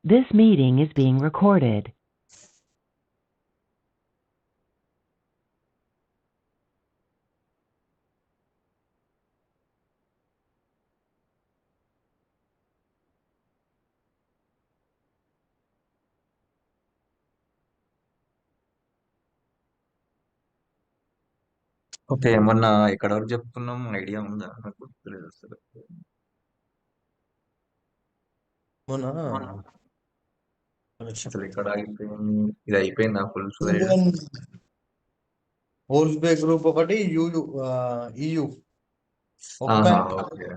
This meeting is being recorded. Okay. మొన్న ఎక్కడి వరకు చెప్పుకున్నాం ఐడియా ఉందా? నాకు గుర్తులేదు అసలు. మొన్న అసలు ఎక్కడ అయిపోయింది? ఇది అయిపోయిందా ఫుల్ స్లైడ్? హోల్స్బే గ్రూప్ ఒకటి EU ఒక ఆహా, బ్యాంక్ ఓకే.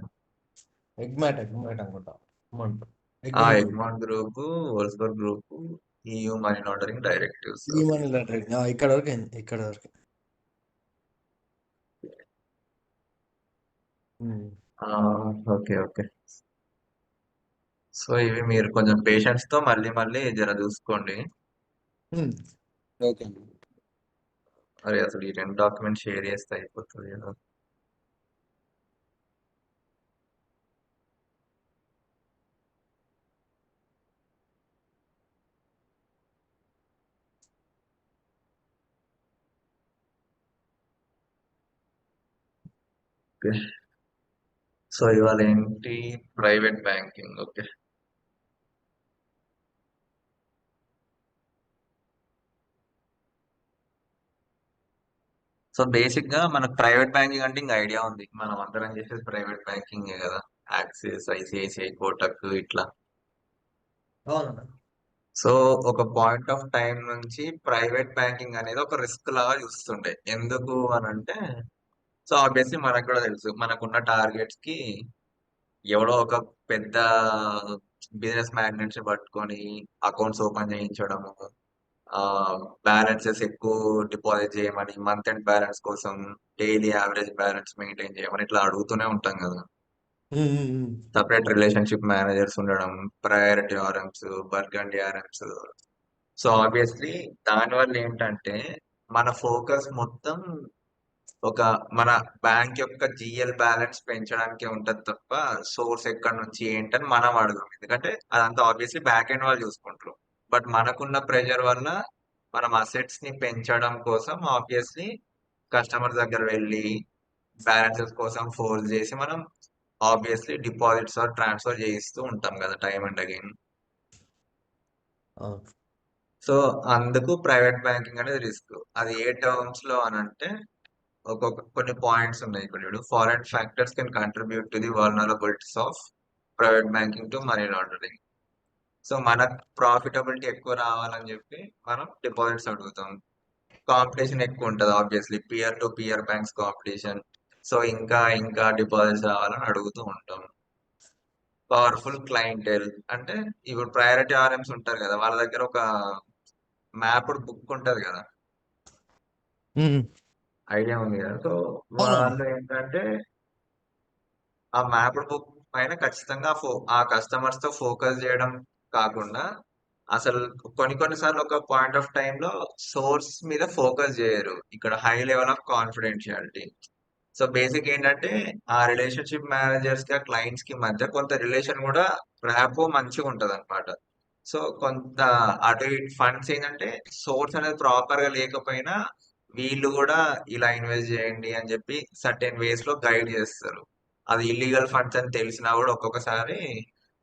ఎగ్మాట్ అనుకుంటా. Egmont group, Wolfsberg group, EU money laundering directives. ఈ మనీ లాండరింగ్ ఇక్కడ వరకు అయింది. ఇక్కడ వరకు ఓకే ఓకే. సో ఇవి మీరు కొంచెం పేషెన్స్ తో మళ్ళీ మళ్ళీ జర చూసుకోండి. ఓకే. మరి అసలు ఈ 2 డాక్యుమెంట్స్ షేర్ చేస్తే అయిపోతుంది కదా. ఓకే. సో ఇవాళ ఏంటి? Private banking. Okay. So basic గా మనకు ప్రైవేట్ బ్యాంకింగ్ అంటే ఇంకా ఐడియా ఉంది. మనం అందరం చేసేది ప్రైవేట్ బ్యాంకింగ్ కదా. యాక్సిస్, ఐసిఐసిఐ, కోటక్ ఇట్లా. అవునా? సో ఒక పాయింట్ ఆఫ్ టైం నుంచి ప్రైవేట్ బ్యాంకింగ్ అనేది ఒక రిస్క్ లాగా చూస్తుండే. ఎందుకు అని అంటే, సో ఆబ్వియస్లీ మనకు కూడా తెలుసు మనకున్న టార్గెట్స్ కి ఎవడో ఒక పెద్ద బిజినెస్ మ్యాగ్నెట్స్ పట్టుకొని అకౌంట్స్ ఓపెన్ చేయించడము, బ్యాలెన్సెస్ ఎక్కువ డిపాజిట్ చేయమని, మంత్ ఎండ్ బ్యాలెన్స్ కోసం డైలీ యావరేజ్ బ్యాలెన్స్ మెయింటైన్ చేయమని ఇట్లా అడుగుతూనే ఉంటాం కదా. సపరేట్ రిలేషన్షిప్ మేనేజర్స్ ఉండడం, priority RMs, burgundy RMs. So obviously దానివల్ల ఏంటంటే మన ఫోకస్ మొత్తం ఒక మన బ్యాంక్ యొక్క జిఎల్ బ్యాలెన్స్ పెంచడానికి ఉంటది తప్ప సోర్స్ ఎక్కడి నుంచి ఏంటని మనం అడగం. ఎందుకంటే అదంతా ఆబ్వియస్లీ బ్యాక్ ఎండ్ వాళ్ళు చూసుకుంటారు. బట్ మనకున్న ప్రెషర్ వల్ల మనం అసెట్స్ ని పెంచడం కోసం ఆబ్వియస్లీ కస్టమర్ దగ్గర వెళ్ళి బ్యాలెన్సెస్ కోసం ఫోర్స్ చేసి మనం ఆబ్వియస్లీ డిపాజిట్స్ ఆర్ ట్రాన్స్ఫర్ చేయిస్తూ ఉంటాం కదా టైం అండ్ అగైన్. సో అందుకు ప్రైవేట్ బ్యాంకింగ్ అనేది రిస్క్. అది ఏ టర్మ్స్ లో అని అంటే, కొన్ని పాయింట్స్ ఉన్నాయి ఇక్కడ చూడు. Foreign factors can contribute to the vulnerabilities of private banking to money laundering. So మనకు ప్రాఫిటబిలిటీ ఎక్కువ రావాలని చెప్పి మనం డిపాజిట్స్ అడుగుతాం. కాంపిటీషన్ ఎక్కువ ఉంటుంది obviously, peer to peer banks competition. So ఇంకా ఇంకా డిపాజిట్స్ రావాలని అడుగుతూ ఉంటాం. పవర్ఫుల్ క్లయింటెల్ అంటే ఇప్పుడు ప్రయారిటీ ఆర్ఎంస్ ఉంటారు కదా, వాళ్ళ దగ్గర ఒక మ్యాప్డ్ బుక్ ఉంటది కదా, ఐడియా ఉంది కదా. సో వాళ్ళు ఏంటంటే ఆ మ్యాప్డ్ బుక్ పైన ఖచ్చితంగా ఆ కస్టమర్స్ తో ఫోకస్ చేయడం కాకుండా, అసలు కొన్నిసార్లు ఒక పాయింట్ ఆఫ్ టైం లో సోర్స్ మీద ఫోకస్ చేయరు. ఇక్కడ high level of confidentiality. So basic ఏంటంటే ఆ రిలేషన్షిప్ మేనేజర్స్ కి, ఆ క్లయింట్స్ కి మధ్య కొంత రిలేషన్ కూడా ర్యాపో మంచిగా ఉంటది అనమాట. సో కొంత అటు ఫండ్స్ ఏంటంటే సోర్స్ అనేది ప్రాపర్ గా లేకపోయినా వీళ్ళు కూడా ఇలా ఇన్వెస్ట్ చేయండి అని చెప్పి సర్టెన్ వేస్ లో గైడ్ చేస్తారు. అది ఇల్లీగల్ ఫండ్స్ అని తెలిసినా కూడా ఒక్కొక్కసారి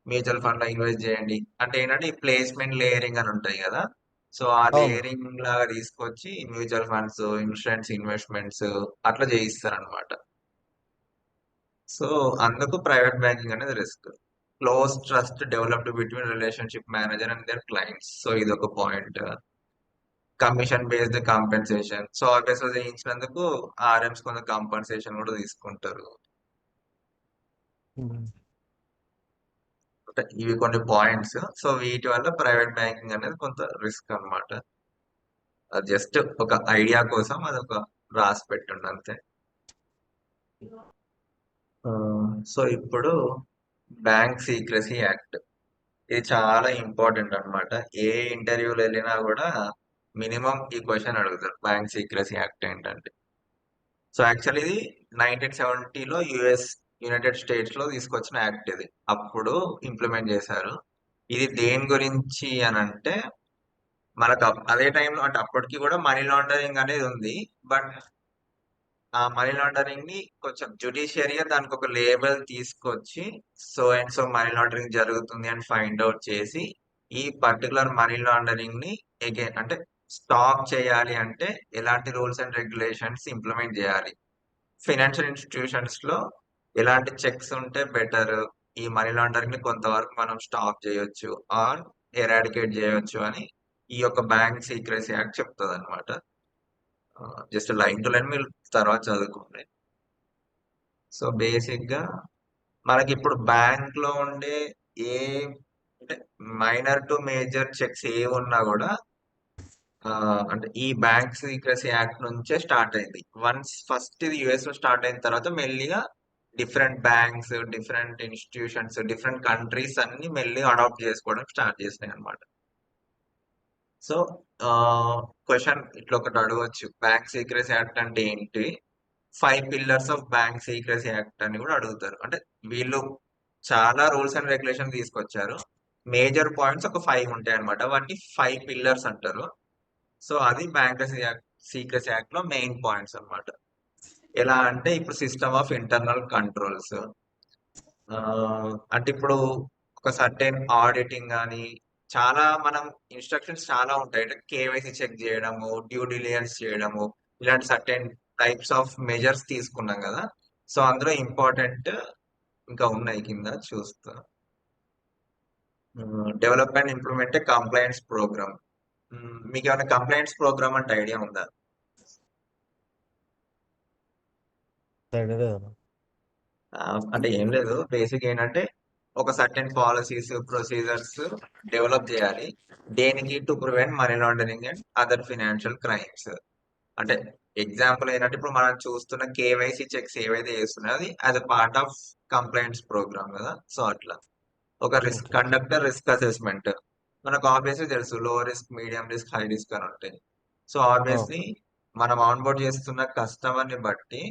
మ్యూచువల్ ఫండ్ లో ఇన్వెస్ట్ చేయండి అంటే ఏంటంటే ఈ ప్లేస్మెంట్ లేయరింగ్ అని ఉంటాయి కదా. సో ఆ లేయరింగ్ లాగా తీసుకొచ్చి మ్యూచువల్ ఫండ్స్, ఇన్సూరెన్స్ ఇన్వెస్ట్మెంట్స్ అట్లా చేయిస్తారు అనమాట. సో అందుకు ప్రైవేట్ బ్యాంకింగ్ అనేది risk. Close trust developed between relationship manager and their clients. So ఇది ఒక point. Commission based compensation. So obvious చేయించినందుకు ఆర్ఎంస్ కొంత కాంపెన్సేషన్ కూడా తీసుకుంటారు. ఇవి కొన్ని పాయింట్స్. సో వీటి వల్ల ప్రైవేట్ బ్యాంకింగ్ అనేది కొంత రిస్క్ అన్నమాట. అది జస్ట్ ఒక ఐడియా కోసం అదొక రాసి పెట్టుండ అంతే. సో ఇప్పుడు బ్యాంక్ సీక్రెసీ యాక్ట్, ఇది చాలా ఇంపార్టెంట్ అన్నమాట. ఏ ఇంటర్వ్యూలో వెళ్ళినా కూడా మినిమం ఈ క్వశ్చన్ అడుగుతారు, బ్యాంక్ సీక్రెసీ యాక్ట్ ఏంటంటే. సో యాక్చువల్లీ ఇది 1970లో యునైటెడ్ స్టేట్స్ లో తీసుకొచ్చిన యాక్ట్ ఇది. అప్పుడు ఇంప్లిమెంట్ చేశారు. ఇది దేని గురించి అని అంటే మనకు అదే టైంలో అంటే అప్పటికి కూడా మనీ లాండరింగ్ అనేది ఉంది. బట్ ఆ మనీ లాండరింగ్ ని కొంచెం జ్యుడిషియరీగా దానికి ఒక లేబుల్ తీసుకొచ్చి so and so money laundering జరుగుతుంది అని ఫైండ్ అవుట్ చేసి ఈ పర్టికులర్ మనీ లాండరింగ్ ని అగైన్ అంటే స్టాప్ చేయాలి అంటే ఎలాంటి రూల్స్ అండ్ రెగ్యులేషన్స్ ఇంప్లిమెంట్ చేయాలి, ఫైనాన్షియల్ ఇన్స్టిట్యూషన్స్ లో ఎలాంటి చెక్స్ ఉంటే బెటర్, ఈ మనీ లాండరింగ్ ని కొంతవరకు మనం స్టాప్ చేయొచ్చు ఆర్ ఎరాడికేట్ చేయొచ్చు అని ఈ యొక్క బ్యాంక్ సీక్రెసీ యాక్ట్ చెప్తుంది అనమాట. జస్ట్ లైన్ టు లైన్ మీరు తర్వాత చదువుకోండి. సో బేసిక్ గా మనకి ఇప్పుడు బ్యాంక్ లో ఉండే ఏ అంటే మైనర్ టు మేజర్ చెక్స్ ఏ ఉన్నా కూడా అంటే ఈ బ్యాంక్ సీక్రెసీ యాక్ట్ నుంచే స్టార్ట్ అయింది. వన్స్ ఫస్ట్ ఇది యుఎస్ లో స్టార్ట్ అయిన తర్వాత మెల్లిగా different banks, different institutions, different countries అన్ని మెల్లిగా అడాప్ట్ చేసుకోవడం స్టార్ట్ చేసినాయి అనమాట. సో క్వశ్చన్ ఇట్లా ఒకటి అడగవచ్చు, బ్యాంక్ సీక్రెసీ యాక్ట్ అంటే ఏంటి, 5 pillars of bank secrecy act అని కూడా అడుగుతారు. అంటే వీళ్ళు చాలా రూల్స్ అండ్ రెగ్యులేషన్ తీసుకొచ్చారు, మేజర్ పాయింట్స్ ఒక 5 ఉంటాయి అనమాట, వాటిని 5 పిల్లర్స్ అంటారు. సో అది బ్యాంక్ సీక్రెసీ యాక్ట్ లో మెయిన్ పాయింట్స్ అన్నమాట. ఎలా అంటే ఇప్పుడు సిస్టమ్ ఆఫ్ ఇంటర్నల్ కంట్రోల్స్, అంటే ఇప్పుడు ఒక సర్టెన్ ఆడిటింగ్ కానీ చాలా మనం ఇన్స్ట్రక్షన్స్ చాలా ఉంటాయి, అంటే కేవైసీ చెక్ చేయడము, డ్యూ డిలిజెన్స్ చేయడము, ఇలాంటి సర్టెన్ టైప్స్ ఆఫ్ మెజర్స్ తీసుకున్నాం కదా. సో అందులో ఇంపార్టెంట్ ఇంకా ఉన్నాయి కింద చూస్తా. Develop and implement compliance program. మీకు ఏమైనా కంప్లైంట్స్ ప్రోగ్రామ్ అంటే ఐడియా ఉందా? అంటే ఏం లేదు, బేసిక్ ఏంటంటే ఒక సర్టెన్ పాలసీస్, ప్రొసీజర్స్ డెవలప్ చేయాలి. దేనికి? To prevent money laundering and other financial crimes. అంటే ఎగ్జాంపుల్ ఏంటంటే ఇప్పుడు మనం చూస్తున్న కేవైసీ చెక్స్ ఏవైతే చేస్తున్నాయో అది as a part of compliance program కదా. సో అట్లా ఒక రిస్క్ కండక్టర్ రిస్క్ అసెస్మెంట్ మనకు ఆబ్వియస్లీ తెలుసు, low risk, medium risk, high risk అని ఉంటాయి. సో ఆబ్వియస్లీ మనం ఆన్బోర్డ్ చేస్తున్న కస్టమర్ ని బట్టి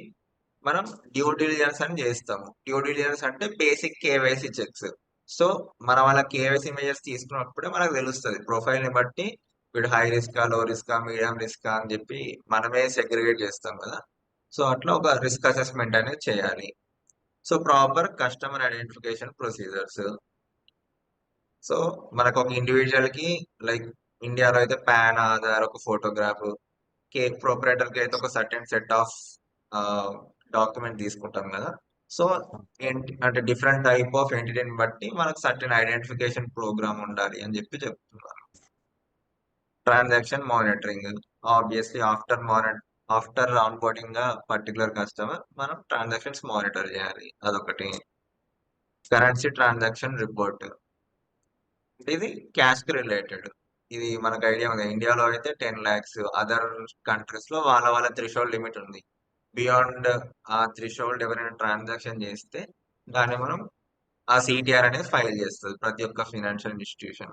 మనం డ్యూ డిలిజెన్స్ అని చేస్తాము. డ్యూ డిలిజెన్స్ అంటే బేసిక్ కేవైసీ చెక్స్. సో మనం వాళ్ళ కేవైసీ మెజర్స్ తీసుకున్నప్పుడే మనకు తెలుస్తుంది ప్రొఫైల్ ని బట్టి వీడు హై రిస్కా, లో రిస్కా, మీడియం రిస్కా అని చెప్పి మనమే సెగ్రిగేట్ చేస్తాం కదా. సో అట్లా ఒక రిస్క్ అసెస్మెంట్ అనేది చేయాలి. So proper customer identification procedures. So మనకు ఒక ఇండివిజువల్ కి లైక్ ఇండియాలో అయితే పాన్, ఆధార్, ఒక ఫోటోగ్రాఫ్, కేక్ ప్రొపరేటర్ కి అయితే ఒక సర్టెన్ సెట్ ఆఫ్ డాక్యుమెంట్ తీసుకుంటాం కదా. సో అంటే డిఫరెంట్ టైప్ ఆఫ్ ఎంటిటీని బట్టి మనకు సర్టెన్ ఐడెంటిఫికేషన్ ప్రోగ్రామ్ ఉండాలి అని చెప్పి చెప్తున్నారు. Transaction monitoring, obviously after onboarding particular customer మనం ట్రాన్సాక్షన్స్ మానిటర్ చేయాలి, అదొకటి. కరెన్సీ ట్రాన్సాక్షన్ రిపోర్ట్, ఇది క్యాష్ కి రిలేటెడ్. ఇది మనకు ఐడియా ఉంది, ఇండియాలో అయితే 10 lakhs, అదర్ కంట్రీస్ లో వాళ్ళ వాళ్ళ థ్రెషోల్డ్ లిమిట్ ఉంది. బియాండ్ ఆ థ్రెషోల్డ్ ఎవరైనా ట్రాన్సాక్షన్ చేస్తే దాన్ని మనం ఆ సిటిఆర్ అనేది ఫైల్ చేస్తుంది ప్రతి ఒక్క financial institution.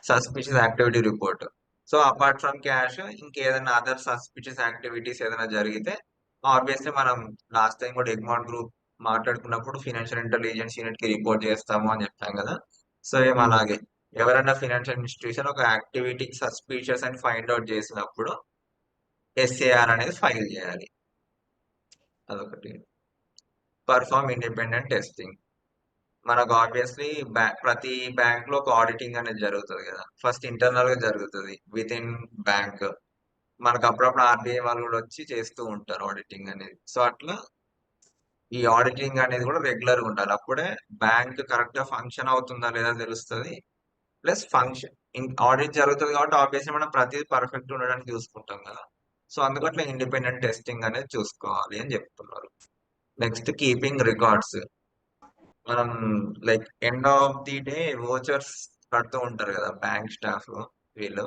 Suspicious activity report, so apart from cash ఇంకేదైనా అదర్ సస్పిషియస్ యాక్టివిటీస్ ఏదైనా జరిగితే ఆబ్వియస్లీ మనం లాస్ట్ టైం కూడా ఎగ్మార్ట్ గ్రూప్ మాట్లాడుకున్నప్పుడు ఫైనాన్షియల్ ఇంటెలిజెన్స్ యూనిట్ కి రిపోర్ట్ చేస్తాము అని చెప్పాం కదా. సో ఏం అలాగే ఎవరైనా ఫైనాన్షియల్ ఇన్స్టిట్యూషన్ ఒక యాక్టివిటీకి సస్పిషియస్ అని ఫైండ్ అవుట్ చేసినప్పుడు ఎస్ఏఆర్ అనేది ఫైల్ చేయాలి, అదొకటి. పర్ఫార్మ్ ఇండిపెండెంట్ టెస్టింగ్, మనకు ఆబ్వియస్లీ ప్రతి బ్యాంక్ లో ఒక ఆడిటింగ్ అనేది జరుగుతుంది కదా. ఫస్ట్ ఇంటర్నల్ గా జరుగుతుంది విత్ ఇన్ బ్యాంక్, మనకు అప్పుడప్పుడు ఆర్బీఐ వాళ్ళు కూడా వచ్చి చేస్తూ ఉంటారు ఆడిటింగ్ అనేది. సో అట్లా ఈ ఆడిటింగ్ అనేది కూడా రెగ్యులర్ గా ఉండాలి, అప్పుడే బ్యాంక్ కరెక్ట్ గా ఫంక్షన్ అవుతుందా లేదా తెలుస్తుంది. ప్లస్ ఫంక్షన్ ఆడిట్ జరుగుతుంది కాబట్టి ఆబ్వియస్లీ మనం ప్రతిదీ పర్ఫెక్ట్ ఉండడానికి చూసుకుంటాం కదా. సో అందుకట్లా ఇండిపెండెంట్ టెస్టింగ్ అనేది చూసుకోవాలి అని చెప్తున్నారు. నెక్స్ట్ కీపింగ్ రికార్డ్స్, మనం like end of the day vouchers కడుతూ ఉంటారు కదా బ్యాంక్ స్టాఫ్ వీళ్ళు.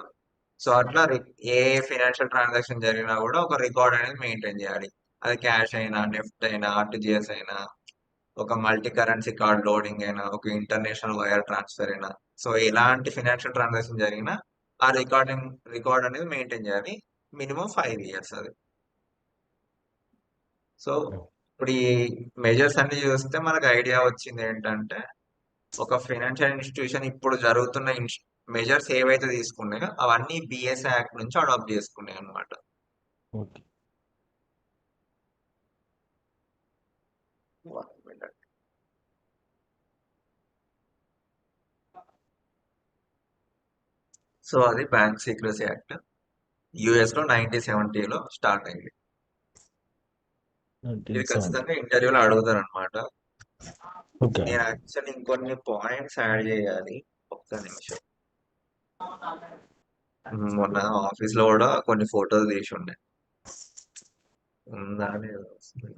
సో అట్లా ఏ ఫైనాన్షియల్ ట్రాన్సాక్షన్ జరిగినా కూడా ఒక రికార్డ్ అనేది మెయింటైన్ చేయాలి, అది క్యాష్ అయినా, నెఫ్ట్ అయినా, ఆర్టీజీఎస్ అయినా, ఒక మల్టీ కరెన్సీ కార్డ్ లోడింగ్ అయినా, ఒక ఇంటర్నేషనల్ వైర్ ట్రాన్స్ఫర్ అయినా. సో ఎలాంటి ఫైనాన్షియల్ ట్రాన్సాక్షన్ జరిగినా ఆ రికార్డ్ అనేది మెయింటైన్ చేయాలి, మినిమం 5 years అది. సో ఇప్పుడు ఈ మెజర్స్ అన్ని చూస్తే మనకు ఐడియా వచ్చింది ఏంటంటే ఒక ఫైనాన్షియల్ ఇన్స్టిట్యూషన్ ఇప్పుడు జరుగుతున్న మెజర్స్ ఏవైతే తీసుకున్నాయో అవన్నీ బిఎస్ యాక్ట్ నుంచి అడాప్ట్ చేసుకున్నాయి అనమాట. ఓకే. సో అది బ్యాంక్ సీక్రెసీ యాక్ట్ యుఎస్ లో 1970లో స్టార్ట్ అయింది. ఇది 1970. ఖచ్చితంగా ఇంటర్వ్యూలో అడుగుతారు అనమాట. ఓకే. నేను యాక్చువల్లీ ఇంకొన్ని పాయింట్స్ యాడ్ చేయాలి, ఒక్క నిమిషం. మొన్న ఆఫీస్ లో కూడా కొన్ని ఫోటోలు తీసి ఉండే, ఉందా లేదా వస్తుంది.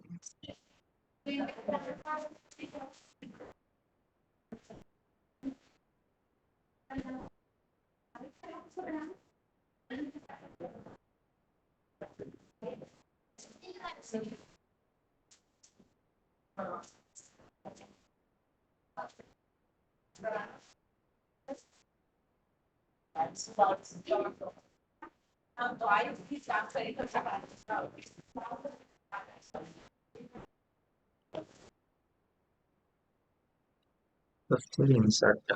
Insert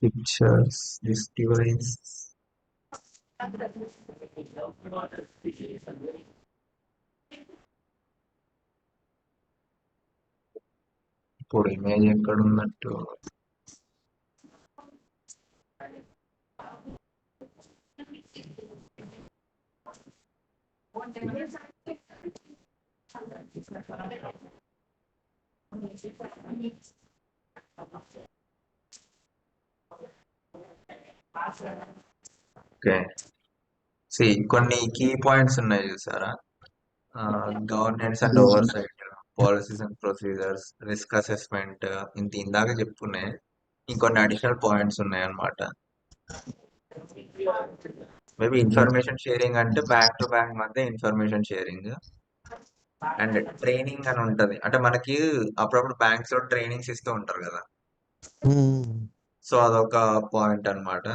pictures this device. ఇప్పుడు ఇమేజ్ ఎక్కడ ఉన్నట్టు? ఓకే, కొన్ని కీ పాయింట్స్ ఉన్నాయి చూసారా? Governance and oversight, policies and procedures, risk assessment, ఇందాక చెప్పుకునే ఇంకొన్ని అడిషనల్ పాయింట్స్ ఉన్నాయి అన్నమాట. మేబీ ఇన్ఫర్మేషన్ షేరింగ్ అంటే బ్యాంక్ టు బ్యాంక్ మధ్య ఇన్ఫర్మేషన్ షేరింగ్, అండ్ ట్రైనింగ్ అని ఉంటది. అంటే మనకి అప్పుడప్పుడు బ్యాంక్స్ లో ట్రైనింగ్స్ ఇస్తూ ఉంటారు కదా, సో అదొక పాయింట్ అన్నమాట.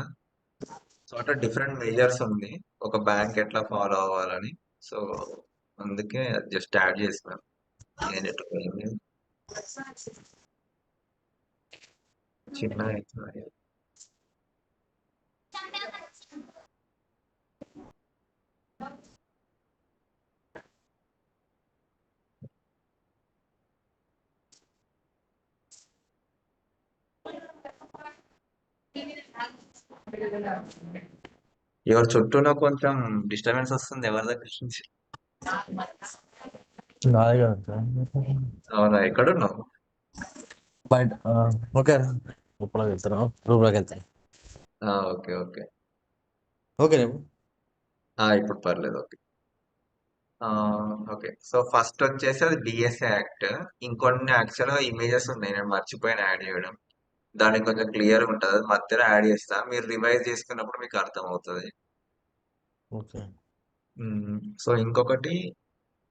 సో అట్లా డిఫరెంట్ మెజర్స్ ఉంది ఒక బ్యాంక్ ఎట్లా ఫాలో అవ్వాలని. సో అందుకే జస్ట్ యాడ్ చేసినాను. నేను ఎటు పోయింది? చిన్న అవుతుంది. ఎవరి చుట్టూనో కొంచెం డిస్టర్బెన్స్ వస్తుంది, ఎవరి దగ్గర నుంచి? నాదే కదా. అవునా, ఎక్కడున్నావు? బయట. ఓకే. రూమ్లోకి వెళ్తాను, రూమ్లోకి వెళ్తాను. Okay okay okay. ఇప్పుడు పర్లేదు. ఓకే. ఓకే, సో ఫస్ట్ వచ్చేసి అది డిఎస్ఏ యాక్ట్. ఇంకొన్ని యాక్చువల్ గా ఇమేజెస్ ఉన్నాయి, నేను మర్చిపోయిన యాడ్ చేయడం. దానికి కొంచెం క్లియర్ ఉంటుంది, అది మధ్యలో యాడ్ చేస్తా, మీరు రివైజ్ చేసుకున్నప్పుడు మీకు అర్థం అవుతుంది. ఓకే. సో ఇంకొకటి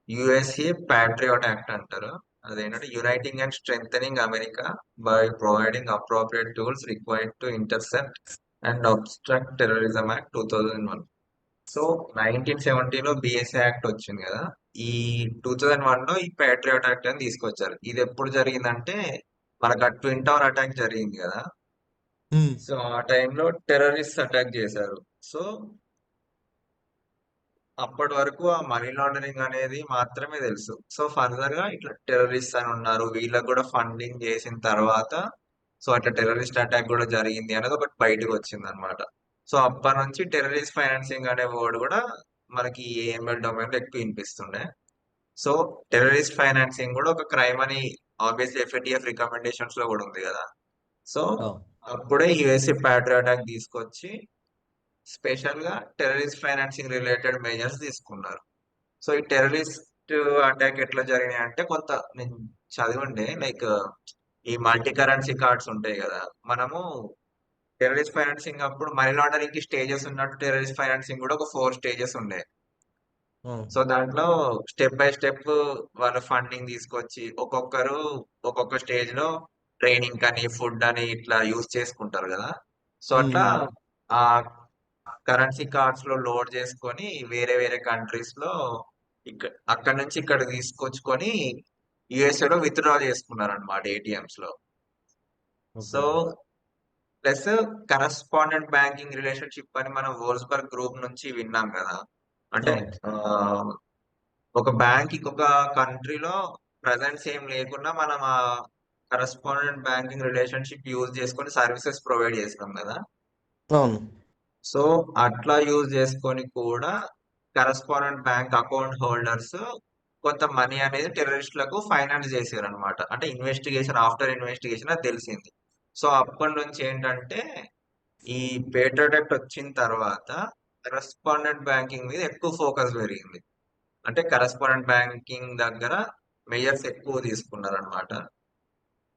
యుఎస్ఏ ప్యాట్రియాట్ యాక్ట్ అంటారు. అదేంటంటే uniting and strengthening America by providing appropriate tools required to intercept and abstract terrorism act 2001. So 1970లో బిఎస్ఏ యాక్ట్ వచ్చింది కదా, ఈ 2001లో ఈ ప్యాట్రియాట్ యాక్ట్ అని తీసుకొచ్చారు. ఇది ఎప్పుడు జరిగిందంటే మనకు ఆ ట్విన్ టవర్ అటాక్ జరిగింది కదా, సో ఆ టైంలో టెర్రరిస్ట్ అటాక్ చేశారు. సో అప్పటి వరకు ఆ మనీ లాండరింగ్ అనేది మాత్రమే తెలుసు. సో ఫర్దర్ గా ఇట్లా టెర్రరిస్ట్ అని ఉన్నారు, వీళ్ళకి కూడా ఫండింగ్ చేసిన తర్వాత సో అట్లా టెర్రరిస్ట్ అటాక్ కూడా జరిగింది అనేది ఒకటి బయటకు వచ్చింది అనమాట. సో అప్పటి నుంచి టెర్రరిస్ట్ ఫైనాన్సింగ్ అనే వర్డ్ కూడా మనకి ఏఎంఎల్ డొమైన్ లో ఎక్కువ వినిపిస్తుండే. సో టెర్రరిస్ట్ ఫైనాన్సింగ్ కూడా ఒక క్రైమ్ అని ఆబ్వియస్లీ ఎఫ్ఏటిఎఫ్ రికమెండేషన్స్ లో కూడా ఉంది కదా. సో అప్పుడే యుఎస్ఏ ప్యాట్రియాట్ యాక్ట్ తీసుకొచ్చి స్పెషల్ గా టెర్రరిస్ట్ ఫైనాన్సింగ్ రిలేటెడ్ మెజర్స్ తీసుకున్నారు. సో ఈ టెర్రరిస్ట్ అటాక్ ఎట్లా జరిగినాయి అంటే కొంత నేను చదివండే, లైక్ ఈ మల్టీ కరెన్సీ కార్డ్స్ ఉంటాయి కదా, మనము టెర్రరిస్ట్ ఫైనాన్సింగ్ అప్పుడు మనీ లాండరింగ్ కి స్టేజెస్ ఉన్నట్టు టెర్రరిస్ట్ ఫైనాన్సింగ్ కూడా ఒక 4 స్టేజెస్ ఉండే. సో దాంట్లో స్టెప్ బై స్టెప్ వాళ్ళ ఫండింగ్ తీసుకొచ్చి ఒక్కొక్కరు ఒక్కొక్క స్టేజ్ లో ట్రైనింగ్ అని ఫుడ్ అని ఇట్లా యూజ్ చేసుకుంటారు కదా. సో అట్లా ఆ కరెన్సీ కార్డ్స్ లో లోడ్ చేసుకొని వేరే వేరే కంట్రీస్ లో అక్కడ నుంచి ఇక్కడ తీసుకొచ్చుకొని యుఎస్ఏ లో విత్డ్రా చేసుకున్నారు అనమాట ఏటీఎంస్ లో. So okay. Plus correspondent banking relationship అని మనం వోల్స్బర్గ్ గ్రూప్ నుంచి విన్నాం కదా. అంటే అవును. ఆ, ఒక బ్యాంక్ ఇంకొక కంట్రీలో ప్రజెన్స్ ఏం లేకున్నా మనం ఆ కరస్పాండెంట్ బ్యాంకింగ్ రిలేషన్షిప్ యూజ్ చేసుకొని సర్వీసెస్ ప్రొవైడ్ చేస్తాం కదా. అవును. సో అట్లా యూజ్ చేసుకొని కూడా కరస్పాండెంట్ బ్యాంక్ అకౌంట్ హోల్డర్స్ కొంత మనీ అనేది టెర్రరిస్టులకు ఫైనాన్స్ చేశారు అనమాట. అంటే ఇన్వెస్టిగేషన్ ఆఫ్టర్ ఇన్వెస్టిగేషన్ అది తెలిసింది. సో అప్పటి నుంచి ఏంటంటే ఈ పేట్రియాట్ యాక్ట్ వచ్చిన తర్వాత కరస్పాండెంట్ బ్యాంకింగ్ మీద ఎక్కువ ఫోకస్ పెరిగింది. అంటే కరస్పాండెంట్ బ్యాంకింగ్ దగ్గర మెజర్స్ ఎక్కువ తీసుకున్నారు అనమాట.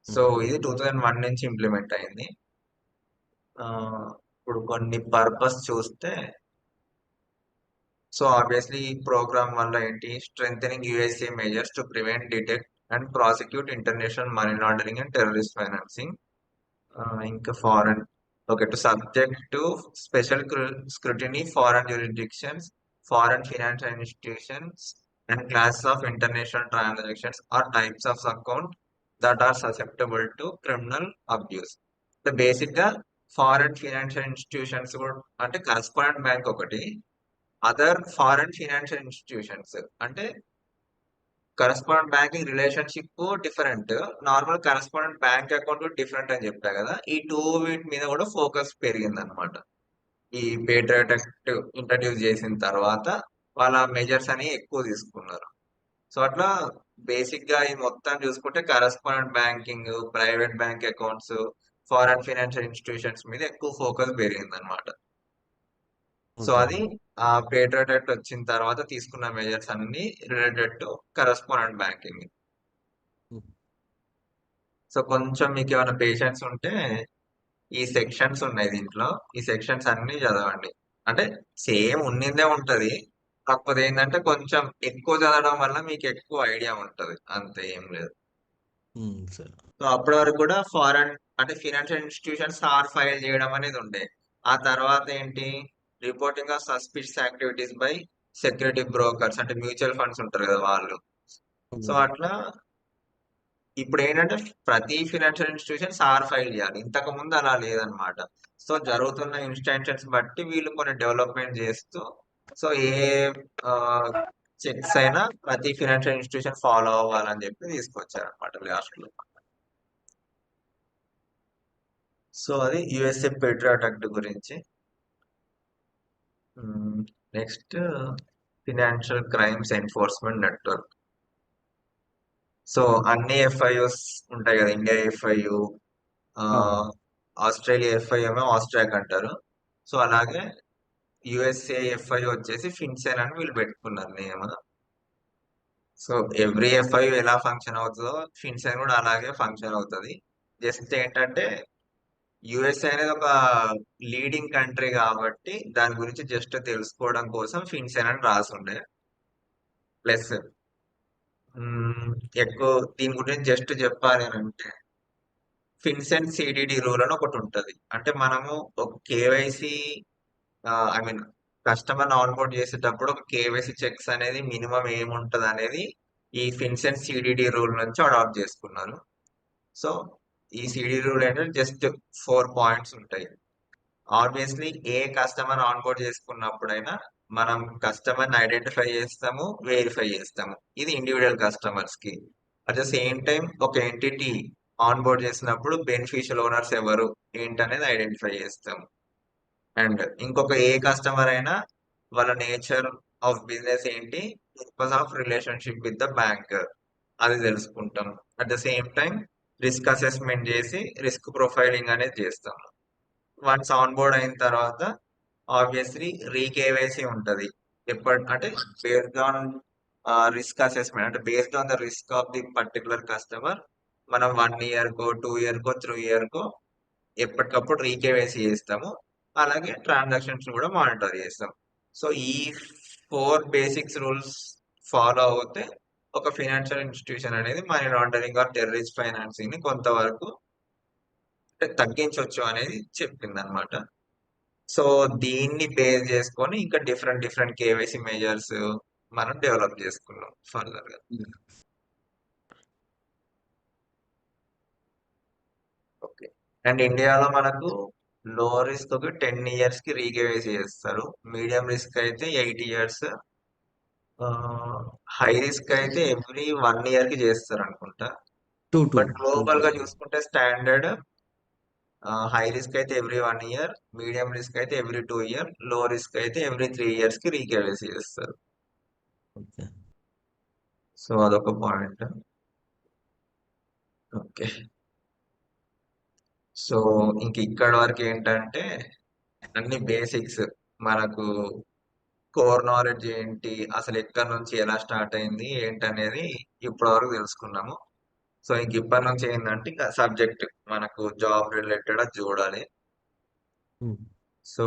సో ఇది 2001 నుంచి ఇంప్లిమెంట్ అయింది. ఆ, ఇప్పుడు కొన్ని పర్పస్ చూస్తే, సో ఆబ్వియస్లీ ఈ ప్రోగ్రామ్ వల్ల ఏంటి, strength USA measures to prevent, detect and prosecute international money laundering and terrorist financing. ఇంకా foreign, okay, to subject to special scrutiny foreign jurisdictions, foreign financial institutions and classes of international transactions or types of account that are susceptible to criminal abuse. Basic గా foreign financial institutions కూడా, అంటే correspondent bank ఒకటి, other foreign financial institutions అంటే correspondent banking relationship different, normal correspondent bank account different అని చెప్పా కదా. ఈ వీటి మీద కూడా ఫోకస్ పెరిగింది అనమాట. ఈ పేట్రియాట్ యాక్ట్ ఇంట్రడ్యూస్ చేసిన తర్వాత వాళ్ళ మెజర్స్ అని ఎక్కువ తీసుకున్నారు. సో అట్లా బేసిక్ గా ఈ మొత్తం చూసుకుంటే correspondent banking, private bank accounts, foreign financial institutions మీద ఎక్కువ ఫోకస్ పెరిగింది అనమాట. So okay. అది ఆ పేట్రియాట్ యాక్ట్ వచ్చిన తర్వాత తీసుకున్న మెజర్స్ అన్ని related to correspondent banking. So కొంచెం మీకు ఏమైనా పేషెన్స్ ఉంటే ఈ సెక్షన్స్ ఉన్నాయి దీంట్లో, ఈ సెక్షన్స్ అన్ని చదవండి. అంటే సేమ్ ఉన్నిందే ఉంటది, కాకపోతే ఏంటంటే కొంచెం ఎక్కువ చదవడం వల్ల మీకు ఎక్కువ ఐడియా ఉంటది, అంతే, ఏం లేదు. సరే. సో అప్పటి వరకు కూడా ఫారెన్ అంటే ఫినాన్షియల్ ఇన్స్టిట్యూషన్స్ ఫైల్ చేయడం అనేది ఉండే. ఆ తర్వాత ఏంటి, reporting of suspicious activities by security brokers, అంటే మ్యూచువల్ ఫండ్స్ ఉంటారు కదా వాళ్ళు. సో అట్లా ఇప్పుడు ఏంటంటే ప్రతి ఫినాన్షియల్ ఇన్స్టిట్యూషన్ ఫైల్ చేయాలి, ఇంతకు ముందు అలా లేదనమాట. సో జరుగుతున్న ఇన్స్టాన్షన్స్ బట్టి వీళ్ళు కొన్ని డెవలప్మెంట్ చేస్తూ, సో ఏ చెక్స్ అయినా ప్రతి ఫినాన్షియల్ ఇన్స్టిట్యూషన్ ఫాలో అవ్వాలని చెప్పి తీసుకొచ్చారనమాట లాస్ట్ లో. సో అది యుఎస్ఏ పేట్రియాట్ యాక్ట్ గురించి. Next, financial crimes enforcement network. So అన్ని ఎఫ్ఐఓస్ ఉంటాయి కదా, ఇండియా ఎఫ్ఐయు, ఆస్ట్రేలియా ఎఫ్ఐ ఏమో ఆస్ట్రాక్ అంటారు. సో అలాగే యుఎస్ఏ ఎఫ్ఐ వచ్చేసి ఫిన్సెన్ అని వీళ్ళు పెట్టుకున్నారు నేమ్. సో ఎవ్రీ ఎఫ్ఐ ఎలా ఫంక్షన్ అవుతుందో ఫిన్సెన్ కూడా అలాగే ఫంక్షన్ అవుతుంది. జస్ట్ ఏంటంటే యుఎస్ఏ అనేది ఒక లీడింగ్ కంట్రీ కాబట్టి దాని గురించి జస్ట్ తెలుసుకోవడం కోసం ఫిన్సెన్ అని రాసుండే. ప్లస్ ఎక్కువ దీని గురించి జస్ట్ చెప్పాలి అని అంటే, ఫిన్సెన్ సిడిడి రూల్ అని ఒకటి ఉంటది. అంటే మనము ఒక KYC, I mean customer onboard చేసేటప్పుడు ఒక కేవైసీ చెక్స్ అనేది మినిమం ఏముంటది అనేది ఈ ఫిన్సెన్ సిడిడి రూల్ నుంచి అడాప్ట్ చేసుకున్నారు. సో ఈ సిడి రూల్ ఏంటంటే జస్ట్ 4 పాయింట్స్ ఉంటాయి. ఆబ్వియస్లీ ఏ కస్టమర్ ఆన్బోర్డ్ చేసుకున్నప్పుడైనా మనం కస్టమర్ ని ఐడెంటిఫై చేస్తాము, వెరిఫై చేస్తాము. ఇది ఇండివిజువల్ కస్టమర్స్ కి. అట్ ద సేమ్ టైం ఒక ఎంటిటీ ఆన్బోర్డ్ చేసినప్పుడు బెనిఫిషియల్ ఓనర్స్ ఎవరు ఏంటనేది ఐడెంటిఫై చేస్తాము. అండ్ ఇంకొక ఏ కస్టమర్ అయినా వాళ్ళ నేచర్ ఆఫ్ బిజినెస్ ఏంటి, purpose of relationship with the bank, అది తెలుసుకుంటాం. At the same time risk assessment చేసి రిస్క్ ప్రొఫైలింగ్ అనేది చేస్తాం. వన్స్ ఆన్ బోర్డ్ అయిన తర్వాత ఆబ్వియస్లీ రీకేవైసీ ఉంటది. అంటే బేస్డ్ ఆన్ రిస్క్ అసెస్మెంట్, అంటే based on the risk of the particular customer మనం 1 year కో 2 year కో 3 year కో ఎప్పటికప్పుడు రీకేవైసీ చేస్తాము. అలాగే ట్రాన్సాక్షన్స్ కూడా మానిటర్ చేస్తాం. సో ఈ 4 బేసిక్స్ రూల్స్ ఫాలో అవుతే ఒక ఫైనాన్షియల్ ఇన్స్టిట్యూషన్ అనేది money laundering or terrorist financing ని కొంతవరకు తగ్గించవచ్చు అనేది చెప్పింది అనమాట. సో దీన్ని బేస్ చేసుకొని ఇంకా డిఫరెంట్ డిఫరెంట్ కేవైసీ మెజర్స్ మనం డెవలప్ చేసుకున్నాం ఫర్దర్ గా. ఓకే. అండ్ ఇండియాలో మనకు లో రిస్క్ కి 10 ఇయర్స్ కి రీకేవైసీ చేస్తారు. మీడియం రిస్క్ అయితే 8 ఇయర్స్. హై రిస్క్ అయితే ఎవ్రీ 1 ఇయర్ కి చేస్తారు అనుకుంటా. Two two but two global గా టైమ్స్. చూసుకుంటే స్టాండర్డ్ హై రిస్క్ అయితే ఎవ్రీ 1 ఇయర్, మీడియం రిస్క్ అయితే ఎవ్రీ 2 ఇయర్, లో రిస్క్ అయితే ఎవ్రీ 3 ఇయర్స్ కి రీకేవైసీ చేస్తారు. ఓకే. సో అదొక పాయింట్. ఓకే. సో ఇంక ఇక్కడ వరకు ఏంటంటే అన్ని బేసిక్స్ మనకు కోర్ నాలెడ్జ్ ఏంటి, అసలు ఎక్కడి నుంచి ఎలా స్టార్ట్ అయింది ఏంటనేది ఇప్పటి వరకు తెలుసుకున్నాము. సో ఇంక ఇప్పటి నుంచి ఏంటంటే ఇంకా సబ్జెక్ట్ మనకు జాబ్ రిలేటెడ్ అది చూడాలి. సో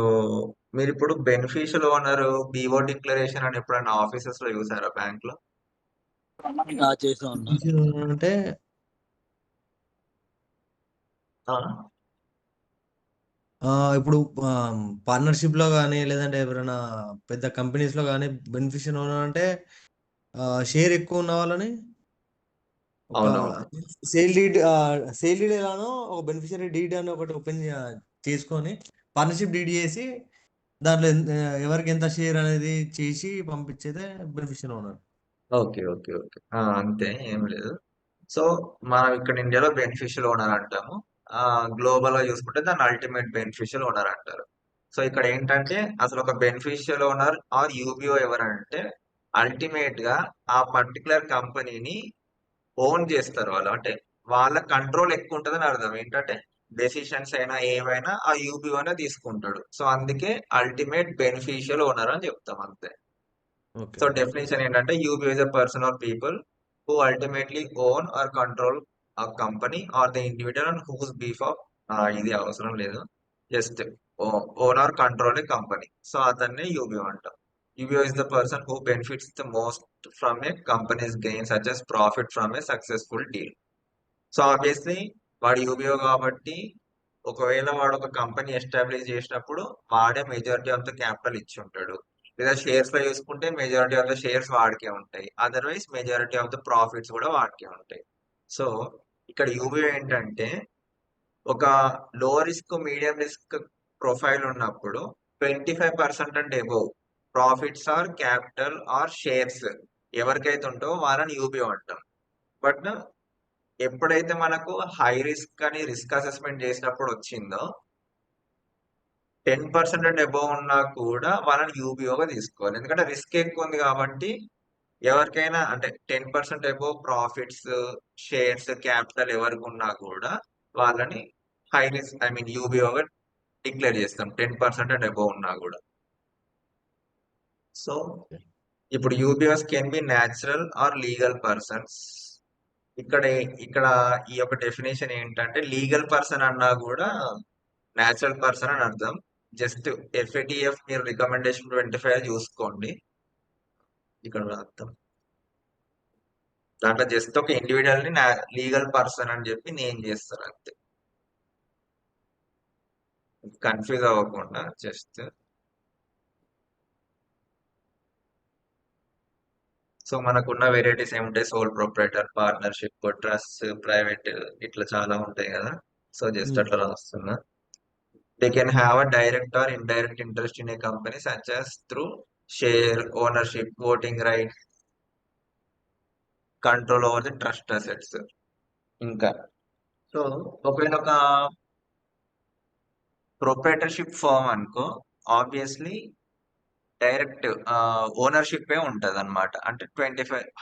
మీరు ఇప్పుడు బెనిఫిషియల్ ఓనర్ బీఓ డిక్లరేషన్ అని ఎప్పుడైనా ఆఫీసెస్ లో చూసారా బ్యాంక్ లో? చేసాం అన్న. అంటే ఆ, ఇప్పుడు పార్ట్నర్షిప్ లో కానీ లేదంటే ఎవరైనా పెద్ద కంపెనీస్ లో కానీ బెనిఫిషియల్ ఓనర్ అంటే షేర్ ఎక్కువ ఉన్న వాళ్ళని ఒక అవునవును. సేల్ డీడ్ ఎలానో ఒక బెనిఫిషియరీ డీడ్ అని ఒకటి ఓపెన్ చేసుకొని పార్ట్నర్షిప్ డీడ్ చేసి దాంట్లో ఎవరికి ఎంత షేర్ అనేది చేసి పంపించేదే beneficial owner. Okay, okay, okay. అంతే, ఏం లేదు. సో మనం ఇక్కడ ఇండియాలో బెనిఫిషియల్ ఓనర్ అంటాము. గ్లోబల్ గా చూసుకుంటే దాన్ని అల్టిమేట్ బెనిఫిషియల్ ఓనర్ అంటారు. సో ఇక్కడ ఏంటంటే అసలు ఒక బెనిఫిషియల్ ఓనర్ ఆర్ యూబిఓ ఎవరంటే అల్టిమేట్ గా ఆ పర్టికులర్ కంపెనీని ఓన్ చేస్తారు వాళ్ళు. అంటే వాళ్ళ కంట్రోల్ ఎక్కువ ఉంటుందని అర్థం. ఏంటంటే డెసిషన్స్ అయినా ఏవైనా ఆ యూబిఓనే తీసుకుంటాడు. సో అందుకే అల్టిమేట్ బెనిఫిషియల్ ఓనర్ అని చెప్తాం, అంతే. ఓకే. సో డెఫినేషన్ ఏంటంటే UBO is a person or people who ultimately own or control a company or the individual on whose behalf ఇది అవసరం లేదు, just own or control a company. So అతన్ని UBO అంటాం. UBO is the person who benefits the most from a companies gain such as profit from a successful deal. So obviously వాడు UBO కాబట్టి ఒకవేళ వాడు ఒక కంపెనీ ఎస్టాబ్లిష్ చేసినప్పుడు వాడే majority of the capital ఇచ్చి ఉంటాడు. లేదా షేర్స్ లో చూసుకుంటే మెజారిటీ ఆఫ్ ద షేర్స్ వాడికే ఉంటాయి. Otherwise majority of the profits కూడా వాడికే ఉంటాయి. సో ఇక్కడ యూబిఓ ఏంటంటే ఒక లో రిస్క్ మీడియం రిస్క్ ప్రొఫైల్ ఉన్నప్పుడు 25% and above profits or capital or shares ఎవరికైతే ఉంటావో వాళ్ళని యూబిఓ అంటాం. బట్ ఎప్పుడైతే మనకు హై రిస్క్ అని రిస్క్ అసెస్మెంట్ చేసినప్పుడు వచ్చిందో 10% అండ్ అబోవ్ ఉన్నా కూడా వాళ్ళని యూబిఓగా తీసుకోవాలి. ఎందుకంటే రిస్క్ ఎక్కువ ఉంది కాబట్టి ఎవరికైనా అంటే 10% అబోవ్ ప్రాఫిట్స్, షేర్స్, క్యాపిటల్ ఎవరికి ఉన్నా కూడా వాళ్ళని హై రిస్క్ యూబిఓగా డిక్లేర్ చేస్తాం 10% అండ్ అబోవ్ ఉన్నా కూడా. సో ఇప్పుడు UBOs can be natural or legal persons. ఇక్కడ ఇక్కడ ఈ యొక్క డెఫినేషన్ ఏంటంటే లీగల్ పర్సన్ అన్నా కూడా న్యాచురల్ పర్సన్ అని అర్థం. జస్ట్ ఎఫ్ఏటిఎఫ్ మీరు రికమెండేషన్ 25 చూసుకోండి, ఇక్కడ అర్థం. దాంట్లో జస్ట్ ఒక ఇండివిజువల్ ని లీగల్ పర్సన్ అని చెప్పి నేను చేస్తారు, అంతే. కన్ఫ్యూజ్ అవ్వకుండా జస్ట్. సో మనకున్న వెరైటీస్ ఏముంటాయి? Sole proprietor, partnership, trust, private, ఇట్లా చాలా ఉంటాయి కదా. సో జస్ట్ అట్లా రాస్తున్నా. They can have a direct or indirect interest in a company such as through share ownership, voting rights, control over the trust assets. ఇంకా so ఒకవేళ ఒక proprietorship firm అనుకో, ఆబ్వియస్లీ డైరెక్ట్ ఓనర్షిప్ ఏ ఉంటది అనమాట. అంటే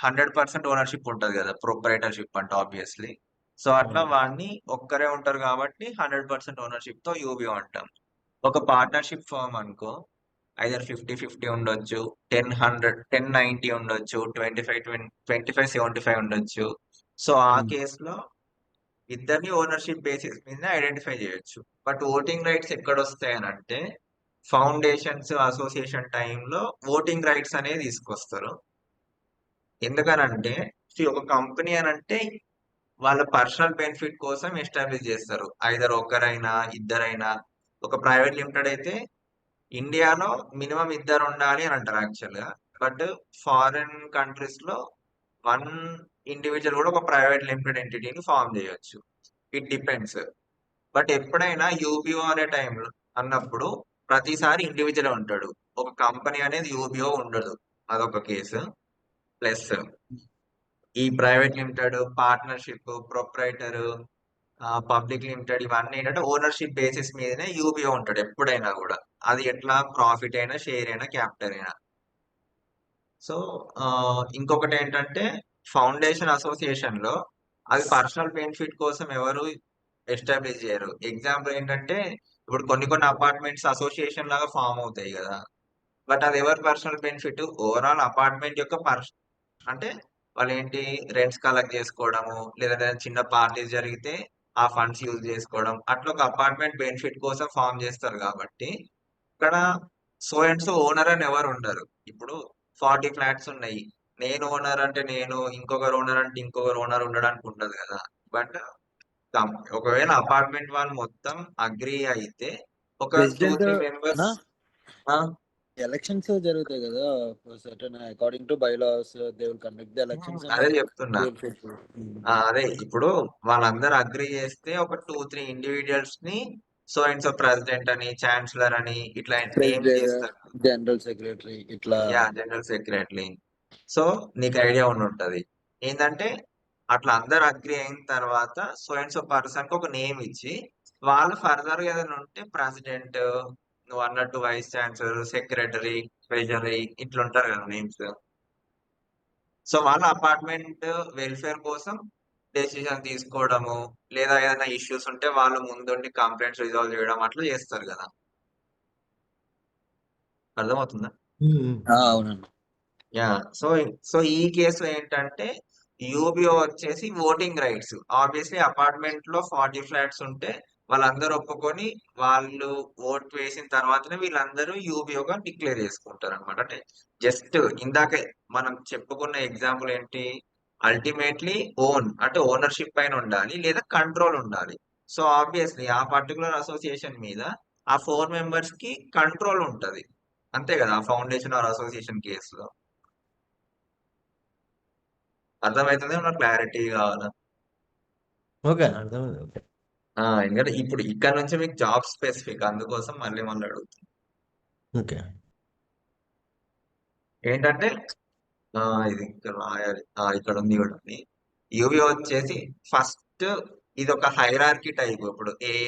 100% ownership ఉంటది కదా ప్రొప్రైటర్షిప్ అంటే, ఆబ్వియస్లీ. సో అట్లా వాడిని ఒక్కరే ఉంటారు కాబట్టి 100% ఓనర్షిప్ తో యూబిఓ అంటాం. ఒక పార్ట్నర్షిప్ ఫర్మ్ అనుకో, ఐదర్ 50-50 ఉండొచ్చు, 10-90 ఉండొచ్చు, 25-75 ఉండొచ్చు. సో ఆ కేసులో ఇద్దరిని ఓనర్షిప్ బేసిస్ మీద ఐడెంటిఫై చేయొచ్చు. బట్ ఓటింగ్ రైట్స్ ఎక్కడ వస్తాయి అని అంటే ఫౌండేషన్స్, అసోసియేషన్ టైంలో ఓటింగ్ రైట్స్ అనేది తీసుకొస్తారు. ఎందుకనంటే ఒక కంపెనీ అని అంటే వాళ్ళ పర్సనల్ బెనిఫిట్ కోసం ఎస్టాబ్లిష్ చేస్తారు. ఐదర్ ఒకరైనా ఇద్దరైనా. ఒక ప్రైవేట్ లిమిటెడ్ అయితే ఇండియాలో మినిమం ఇద్దరు ఉండాలి అని అంటారు యాక్చువల్ గా. బట్ ఫారిన్ కంట్రీస్ లో 1 ఇండివిజువల్ కూడా ఒక ప్రైవేట్ లిమిటెడ్ ఎంటిటీని ఫామ్ చేయొచ్చు. It depends. బట్ ఎప్పుడైనా యూబీఓ అనే టైంలో అన్నప్పుడు ప్రతిసారి ఇండివిజువల్ ఉంటాడు. ఒక కంపెనీ అనేది యూబీఓ ఉండదు. అదొక కేసు. ప్లస్ ఈ private limited, partnership, proprietor, public limited ఇవన్నీ ఏంటంటే ఓనర్షిప్ బేసిస్ మీదనే యూబీఓ ఉంటాడు ఎప్పుడైనా కూడా. అది ఎట్లా ప్రాఫిట్ అయినా, షేర్ అయినా, క్యాపిటల్ అయినా. సో ఇంకొకటి ఏంటంటే ఫౌండేషన్ అసోసియేషన్ లో అది పర్సనల్ బెనిఫిట్ కోసం ఎవరు ఎస్టాబ్లిష్ చేయరు. ఎగ్జాంపుల్ ఏంటంటే ఇప్పుడు కొన్ని అపార్ట్మెంట్స్ అసోసియేషన్ లాగా ఫామ్ అవుతాయి కదా. బట్ అది ఎవరి పర్సనల్ బెనిఫిట్? ఓవరాల్ అపార్ట్మెంట్ యొక్క అంటే వాళ్ళు ఏంటి రెంట్స్ కలెక్ట్ చేసుకోవడము, లేదా ఏదైనా చిన్న పార్టీస్ జరిగితే ఆ ఫండ్స్ యూజ్ చేసుకోవడం, అట్లా ఒక అపార్ట్మెంట్ బెనిఫిట్ కోసం ఫామ్ చేస్తారు కాబట్టి ఇక్కడ సో అండ్ సో ఓనర్ అని ఎవరు ఉండరు. ఇప్పుడు 40 ఫ్లాట్స్ ఉన్నాయి, నేను ఓనర్ అంటే నేను, ఇంకొకరు ఓనర్ అంటే ఇంకొకరు ఓనర్ ఉండడానికి ఉండదు కదా. బట్ ఒకవేళ అపార్ట్మెంట్ వాళ్ళు మొత్తం అగ్రి అయితే ఒక 2, ప్రెసిడెంట్ 3 మెంబర్స్. ఎలక్షన్స్ జరుగుతాయి కదా, certain according to bylaws they will conduct the elections అదే అండ్ చెప్తున్నా. అదే ఇప్పుడు వాళ్ళందరూ అగ్రి చేస్తే ఒక 2, 3 ఇండివిజువల్స్ ని సో అండ్ సో ప్రెసిడెంట్ అని, ఛాన్సలర్ అని ఇట్లా నేమ్ ప్రెసిడెంట్, చేస్తారు. జనరల్ సెక్రటరీ ఇట్లా. General secretary. సో నీకు ఐడియా ఉంటది ఏంటంటే అట్లా అందరు అగ్రి అయిన తర్వాత సో అండ్ సో పర్సన్ కి ఒక నేమ్ ఇచ్చి వాళ్ళు ఫర్దర్ గా ఏదైనా ఉంటే ప్రెసిడెంట్, నువ్వు అన్నట్టు వైస్ ఛాన్సలర్, సెక్రటరీ, ట్రెజరీ ఇట్లా ఉంటారు కదా నేమ్స్. సో వాళ్ళ అపార్ట్మెంట్ వెల్ఫేర్ కోసం డెసిషన్ తీసుకోవడము, లేదా ఏదైనా ఇష్యూస్ ఉంటే వాళ్ళు ముందుండి కంప్లైంట్స్ రిజాల్వ్ చేయడం అట్లా చేస్తారు కదా. అర్థమవుతుందా? అవునండి. యా. సో సో ఈ కేసు ఏంటంటే యూబీఓ వచ్చేసి ఓటింగ్ రైట్స్. ఆబ్వియస్లీ అపార్ట్మెంట్ లో 40 ఫ్లాట్స్ ఉంటే వాళ్ళందరూ ఒప్పుకొని వాళ్ళు ఓట్ వేసిన తర్వాతనే వీళ్ళందరూ యూబీఓగా డిక్లేర్ చేసుకుంటారు అనమాట. అంటే జస్ట్ ఇందాక మనం చెప్పుకున్న ఎగ్జాంపుల్ ఏంటి, అల్టిమేట్లీ అంటే ఓనర్షిప్ పైన ఉండాలి లేదా కంట్రోల్ ఉండాలి. సో ఆబ్వియస్లీ ఆ పర్టికులర్ అసోసియేషన్ మీద ఆ 4 మెంబర్స్ కి కంట్రోల్ ఉంటది. అంతే కదా ఆ ఫౌండేషన్ ఆర్ అసోసియేషన్ కేసులో. అర్థమవుతుంది, నాకు క్లారిటీ కావాలా? ఓకే, అర్థమైంది. ఓకే. ఎందుకంటే ఇప్పుడు ఇక్కడ నుంచి మీకు జాబ్ స్పెసిఫిక్, అందుకోసం మళ్ళీ అడుగుతుంది ఓకే. ఏంటంటే ఇది ఇక్కడ రాయాలి. ఇక్కడ ఉంది కూడా. యూవి వచ్చేసి ఫస్ట్ ఇది ఒక హైరార్కీ టైప్. ఇప్పుడు ఏ